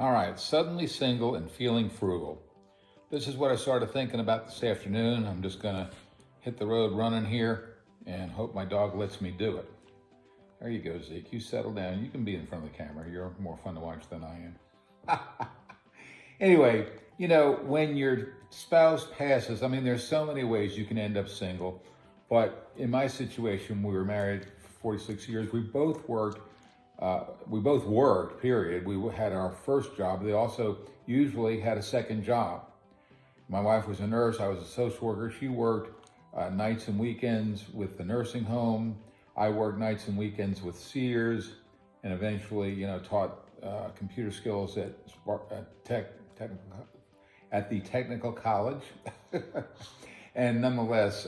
All right, suddenly single and feeling frugal. This is what I started thinking about this afternoon. I'm just gonna hit the road running here and hope my dog lets me do it. There you go, Zeke. You settle down. You can be in front of the camera. You're more fun to watch than I am. Anyway, when your spouse passes, there's so many ways you can end up single. But in my situation, we were married for 46 years. We both worked, period. We had our first job. They also usually had a second job. My wife was a nurse. I was a social worker. She worked nights and weekends with the nursing home. I worked nights and weekends with Sears, and eventually, taught computer skills at the technical college. And nonetheless,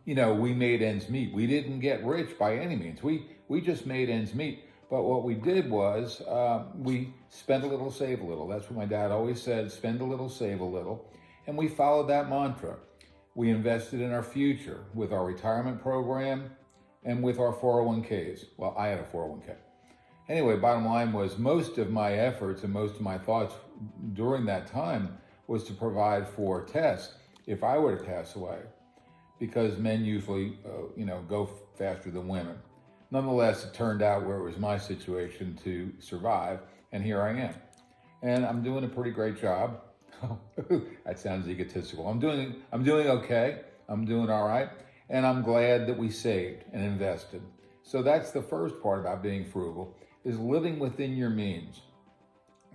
we made ends meet. We didn't get rich by any means. We just made ends meet. But what we did was we spent a little, save a little. That's what my dad always said, spend a little, save a little. And we followed that mantra. We invested in our future with our retirement program and with our 401ks. Well, I had a 401k. Anyway, bottom line was most of my efforts and most of my thoughts during that time was to provide for Tess if I were to pass away, because men usually, go faster than women. Nonetheless, it turned out where it was my situation to survive, and here I am. And I'm doing a pretty great job. That sounds egotistical. I'm doing okay. I'm doing all right. And I'm glad that we saved and invested. So that's the first part about being frugal, is living within your means.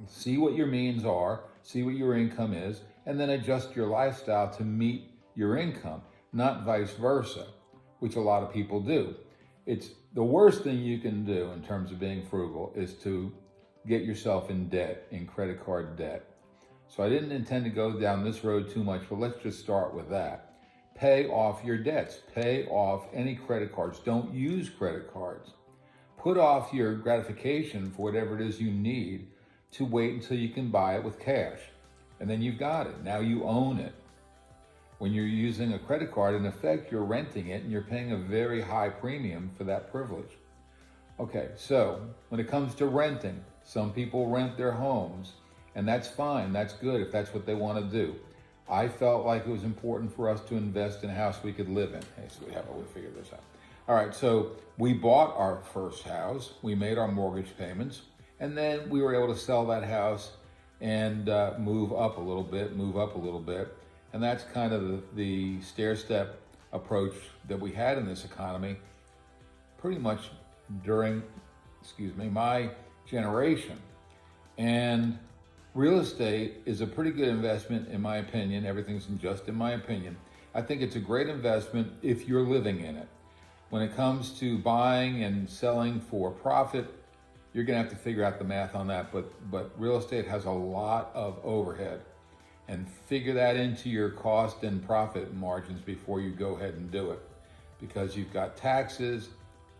See what your means are, see what your income is, and then adjust your lifestyle to meet your income, not vice versa, which a lot of people do. It's the worst thing you can do in terms of being frugal is to get yourself in debt, in credit card debt. So I didn't intend to go down this road too much, but let's just start with that. Pay off your debts. Pay off any credit cards. Don't use credit cards. Put off your gratification for whatever it is you need to wait until you can buy it with cash. And then you've got it. Now you own it. When you're using a credit card, in effect, you're renting it and you're paying a very high premium for that privilege. Okay, so when it comes to renting, some people rent their homes, and that's fine. That's good if that's what they want to do. I felt like it was important for us to invest in a house we could live in. Hey, so how about we figure this out? All right, so we bought our first house. We made our mortgage payments, and then we were able to sell that house and move up a little bit. And that's kind of the stair-step approach that we had in this economy pretty much during, my generation. And real estate is a pretty good investment in my opinion. Everything's just in my opinion. I think it's a great investment if you're living in it. When it comes to buying and selling for profit, you're gonna have to figure out the math on that, but real estate has a lot of overhead. And figure that into your cost and profit margins before you go ahead and do it. Because you've got taxes,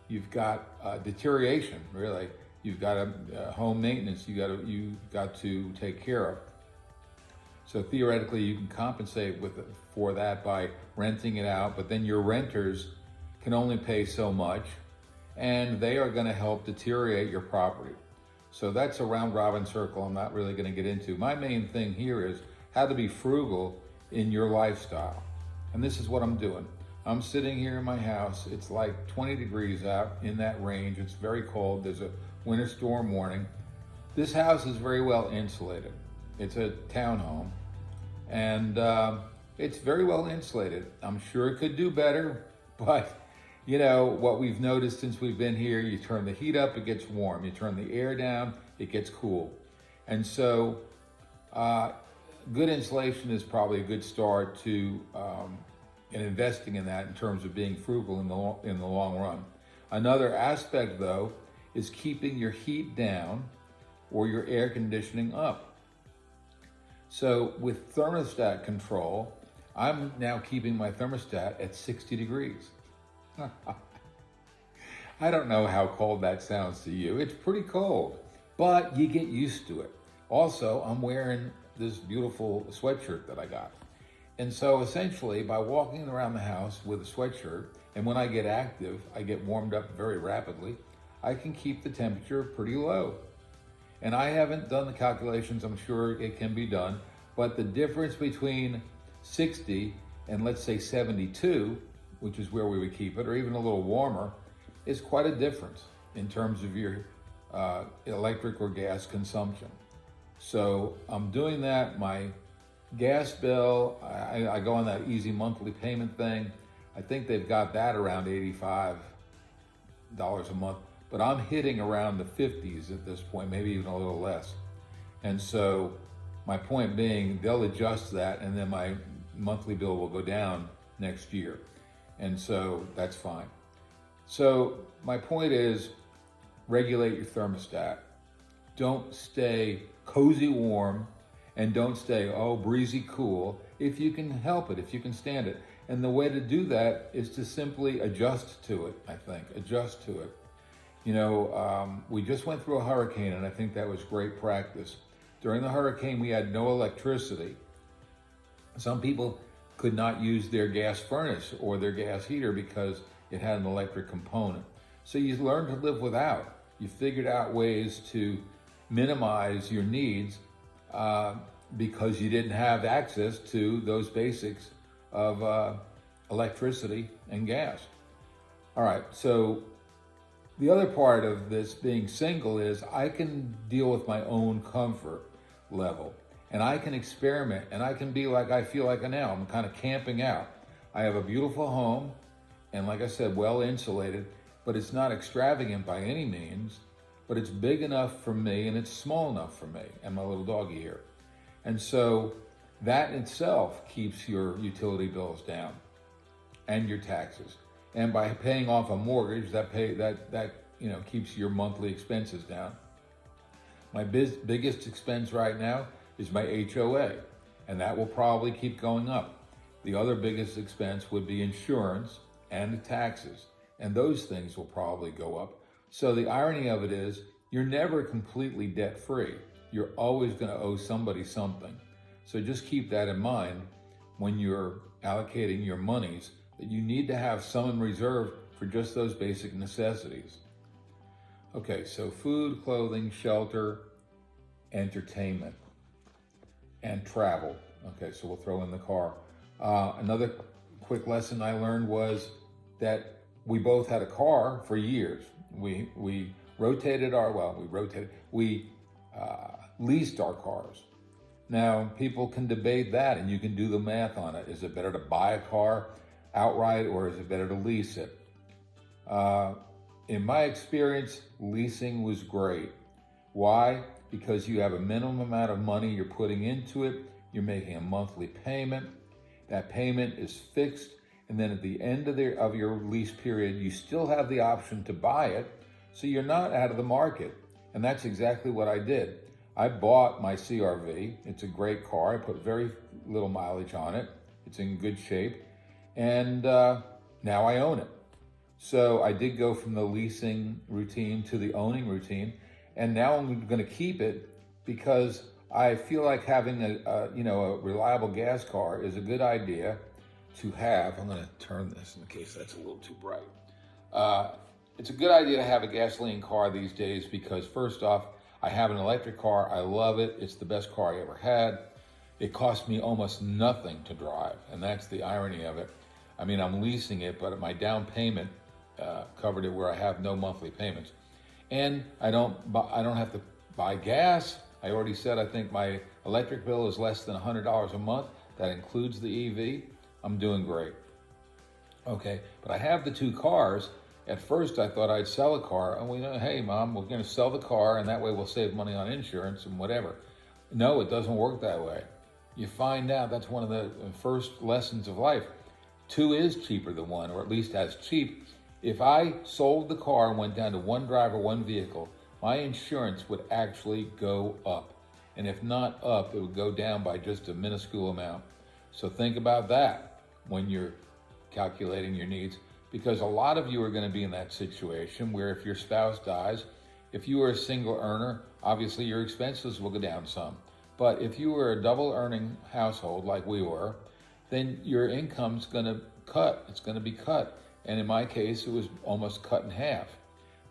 you've got deterioration, really. You've got home maintenance you've got to take care of. So theoretically, you can compensate for that by renting it out, but then your renters can only pay so much, and they are gonna help deteriorate your property. So that's a round robin circle I'm not really gonna get into. My main thing here is how to be frugal in your lifestyle. And this is what I'm doing. I'm sitting here in my house. It's like 20 degrees out, in that range. It's very cold. There's a winter storm warning. This house is very well insulated. It's a townhome, and it's very well insulated. I'm sure it could do better, but what we've noticed since we've been here, you turn the heat up, it gets warm. You turn the air down, it gets cool. And so, good insulation is probably a good start to in investing in that in terms of being frugal in the long run. Another aspect, though, is keeping your heat down or your air conditioning up. So with thermostat control, I'm now keeping my thermostat at 60 degrees. I don't know how cold that sounds to you. It's pretty cold, but you get used to it. Also, I'm wearing this beautiful sweatshirt that I got. And so essentially, by walking around the house with a sweatshirt, and when I get active, I get warmed up very rapidly, I can keep the temperature pretty low. And I haven't done the calculations, I'm sure it can be done, but the difference between 60 and let's say 72, which is where we would keep it, or even a little warmer, is quite a difference in terms of your electric or gas consumption. So I'm doing that. My gas bill, I go on that easy monthly payment thing. I think they've got that around $85 a month, but I'm hitting around the 50s at this point, maybe even a little less. And so my point being, they'll adjust that and then my monthly bill will go down next year. And so that's fine. So my point is, regulate your thermostat. Don't stay cozy warm and don't stay, breezy cool, if you can help it, if you can stand it. And the way to do that is to simply adjust to it, I think, adjust to it. We just went through a hurricane and I think that was great practice. During the hurricane, we had no electricity. Some people could not use their gas furnace or their gas heater because it had an electric component. So you learned to live without. You figured out ways to minimize your needs because you didn't have access to those basics of electricity and gas. All right, so the other part of this being single is I can deal with my own comfort level and I can experiment and I can be like I feel like now. I'm kind of camping out. I have a beautiful home and like I said, well insulated, but it's not extravagant by any means, but it's big enough for me and it's small enough for me and my little doggy here. And so that in itself keeps your utility bills down and your taxes. And by paying off a mortgage, that keeps your monthly expenses down. My biggest expense right now is my HOA, and that will probably keep going up. The other biggest expense would be insurance and the taxes, and those things will probably go up. So the irony of it is, you're never completely debt-free. You're always going to owe somebody something. So just keep that in mind when you're allocating your monies, that you need to have some in reserve for just those basic necessities. Okay, so food, clothing, shelter, entertainment, and travel. Okay, so we'll throw in the car. Another quick lesson I learned was that we both had a car for years. We leased our cars. Now, people can debate that and you can do the math on it. Is it better to buy a car outright or is it better to lease it? In my experience, leasing was great. Why? Because you have a minimum amount of money you're putting into it. You're making a monthly payment. That payment is fixed. And then at the end of your lease period, you still have the option to buy it. So you're not out of the market. And that's exactly what I did. I bought my CRV. It's a great car. I put very little mileage on it. It's in good shape. And now I own it. So I did go from the leasing routine to the owning routine. And now I'm going to keep it because I feel like having a reliable gas car is a good idea to have. I'm going to turn this in case that's a little too bright. It's a good idea to have a gasoline car these days because first off, I have an electric car. I love it. It's the best car I ever had. It cost me almost nothing to drive, and that's the irony of it. I mean, I'm leasing it, but my down payment covered it where I have no monthly payments. And I don't have to buy gas. I already said I think my electric bill is less than $100 a month. That includes the EV. I'm doing great. Okay, but I have the two cars. At first, I thought I'd sell a car, and hey, Mom, we're going to sell the car, and that way we'll save money on insurance and whatever. No, it doesn't work that way. You find out that's one of the first lessons of life. Two is cheaper than one, or at least as cheap. If I sold the car and went down to one driver, one vehicle, my insurance would actually go up. And if not up, it would go down by just a minuscule amount. So think about that when you're calculating your needs. Because a lot of you are going to be in that situation where if your spouse dies, if you are a single earner, obviously your expenses will go down some. But if you were a double earning household like we were, then your income's going to cut. It's going to be cut. And in my case, it was almost cut in half.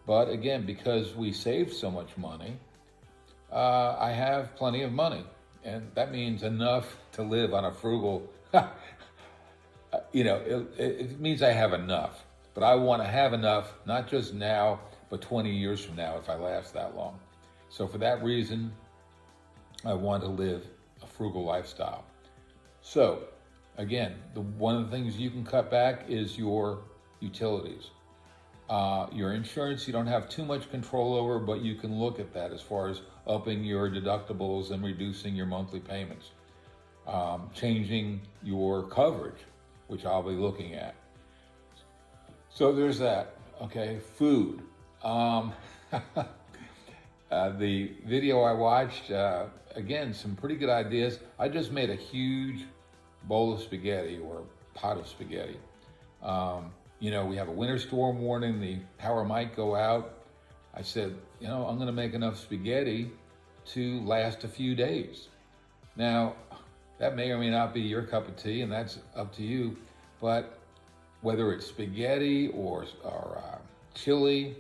But again, because we saved so much money, I have plenty of money. And that means enough to live on a frugal, it means I have enough. But I want to have enough, not just now, but 20 years from now if I last that long. So for that reason, I want to live a frugal lifestyle. So again, one of the things you can cut back is your utilities. Your insurance, you don't have too much control over, but you can look at that as far as upping your deductibles and reducing your monthly payments. Changing your coverage, which I'll be looking at. So there's that. Okay, food. The video I watched, again, some pretty good ideas. I just made a huge bowl of spaghetti or pot of spaghetti. We have a winter storm warning, the power might go out. I said, I'm going to make enough spaghetti to last a few days. Now, that may or may not be your cup of tea, and that's up to you. But whether it's spaghetti or chili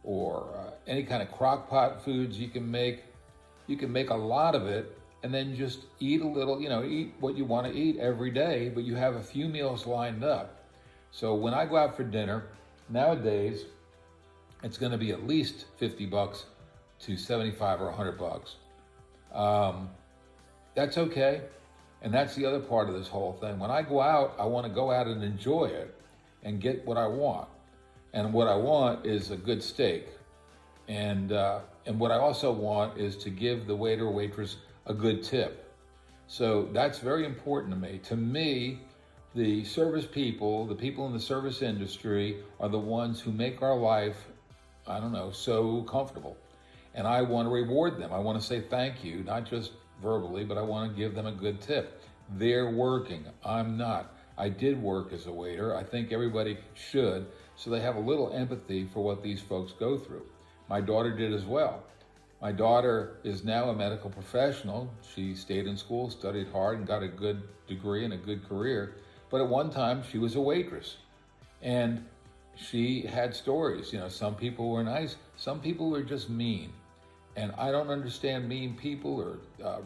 or any kind of crock pot foods you can make a lot of it and then just eat a little, eat what you want to eat every day, but you have a few meals lined up. So when I go out for dinner, nowadays, it's going to be at least $50 to $75 or $100. That's okay. And that's the other part of this whole thing. When I go out, I want to go out and enjoy it and get what I want. And what I want is a good steak. And what I also want is to give the waiter or waitress a good tip. So that's very important to me. To me, the service people, the people in the service industry are the ones who make our life, so comfortable. And I want to reward them. I want to say thank you, not just verbally, but I want to give them a good tip. They're working. I'm not. I did work as a waiter. I think everybody should, so they have a little empathy for what these folks go through. My daughter did as well. My daughter is now a medical professional. She stayed in school, studied hard, and got a good degree and a good career. But at one time, she was a waitress. And she had stories. Some people were nice. Some people were just mean. And I don't understand mean people or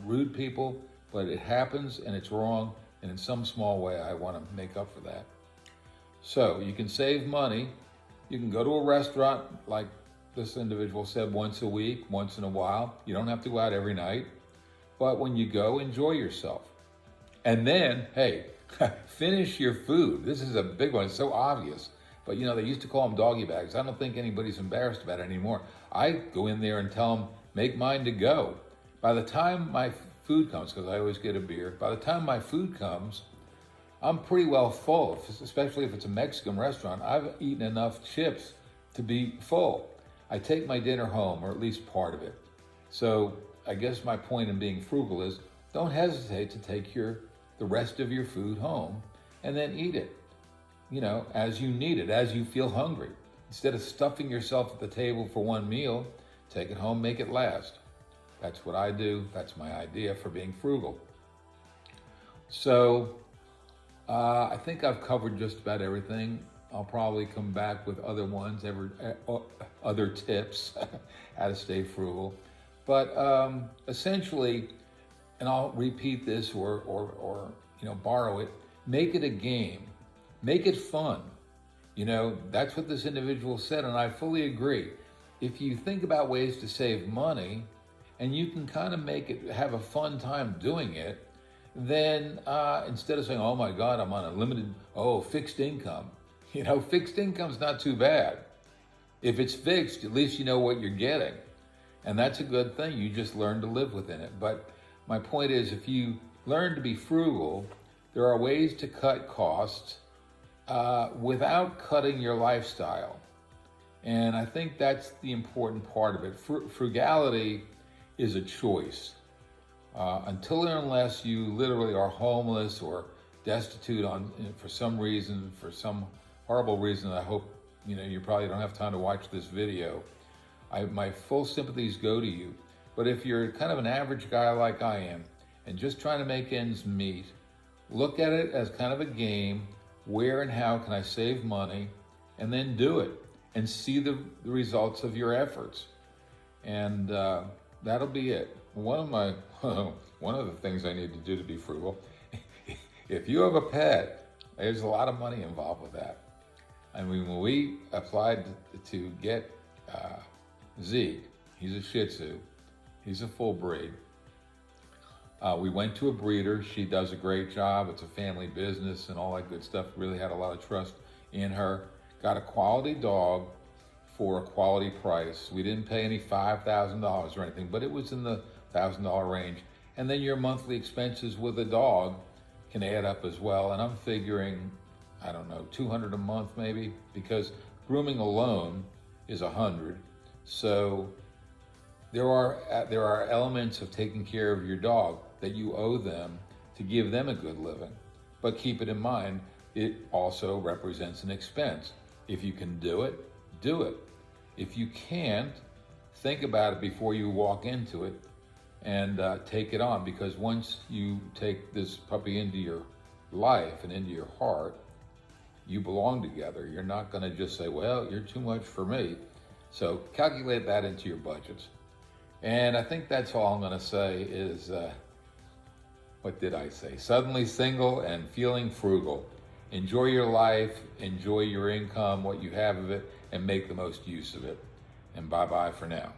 rude people, but it happens and it's wrong. And in some small way, I want to make up for that. So you can save money. You can go to a restaurant, like this individual said, once a week, once in a while. You don't have to go out every night. But when you go, enjoy yourself. And then, hey, finish your food. This is a big one. It's so obvious. But they used to call them doggy bags. I don't think anybody's embarrassed about it anymore. I go in there and tell them, make mine to go. By the time my food comes, because I always get a beer, by the time my food comes, I'm pretty well full, especially if it's a Mexican restaurant. I've eaten enough chips to be full. I take my dinner home, or at least part of it. So I guess my point in being frugal is don't hesitate to take the rest of your food home and then eat it, as you need it, as you feel hungry. Instead of stuffing yourself at the table for one meal, take it home, make it last. That's what I do. That's my idea for being frugal. So I think I've covered just about everything. I'll probably come back with other ones, other tips, how to stay frugal. But essentially, and I'll repeat this or borrow it, make it a game. Make it fun. That's what this individual said, and I fully agree. If you think about ways to save money, and you can kind of have a fun time doing it, then instead of saying, oh my God, I'm on a limited, fixed income. Fixed income's not too bad. If it's fixed, at least you know what you're getting. And that's a good thing. You just learn to live within it. But my point is, if you learn to be frugal, there are ways to cut costs without cutting your lifestyle. And I think that's the important part of it. Frugality is a choice. Until and unless you literally are homeless or destitute for some reason, for some horrible reason, I hope you probably don't have time to watch this video. My full sympathies go to you. But if you're kind of an average guy like I am and just trying to make ends meet, look at it as kind of a game. Where and how can I save money? And then do it and see the results of your efforts. And that'll be it. One of the things I need to do to be frugal, if you have a pet, there's a lot of money involved with that. I mean, when we applied to get Zeke, he's a Shih Tzu, he's a full breed. We went to a breeder. She does a great job. It's a family business and all that good stuff. Really had a lot of trust in her. Got a quality dog for a quality price. We didn't pay any $5,000 or anything, but it was in the $1,000 range. And then your monthly expenses with a dog can add up as well. And I'm figuring, I don't know, $200 a month maybe, because grooming alone is $100. So there are elements of taking care of your dog that you owe them to give them a good living. But keep it in mind, it also represents an expense. If you can do it, do it. If you can't, think about it before you walk into it and take it on, because once you take this puppy into your life and into your heart, you belong together. You're not going to just say, well, you're too much for me. So calculate that into your budgets. And I think that's all I'm going to say is, what did I say? Suddenly single and feeling frugal. Enjoy your life, enjoy your income, what you have of it, and make the most use of it. And bye-bye for now.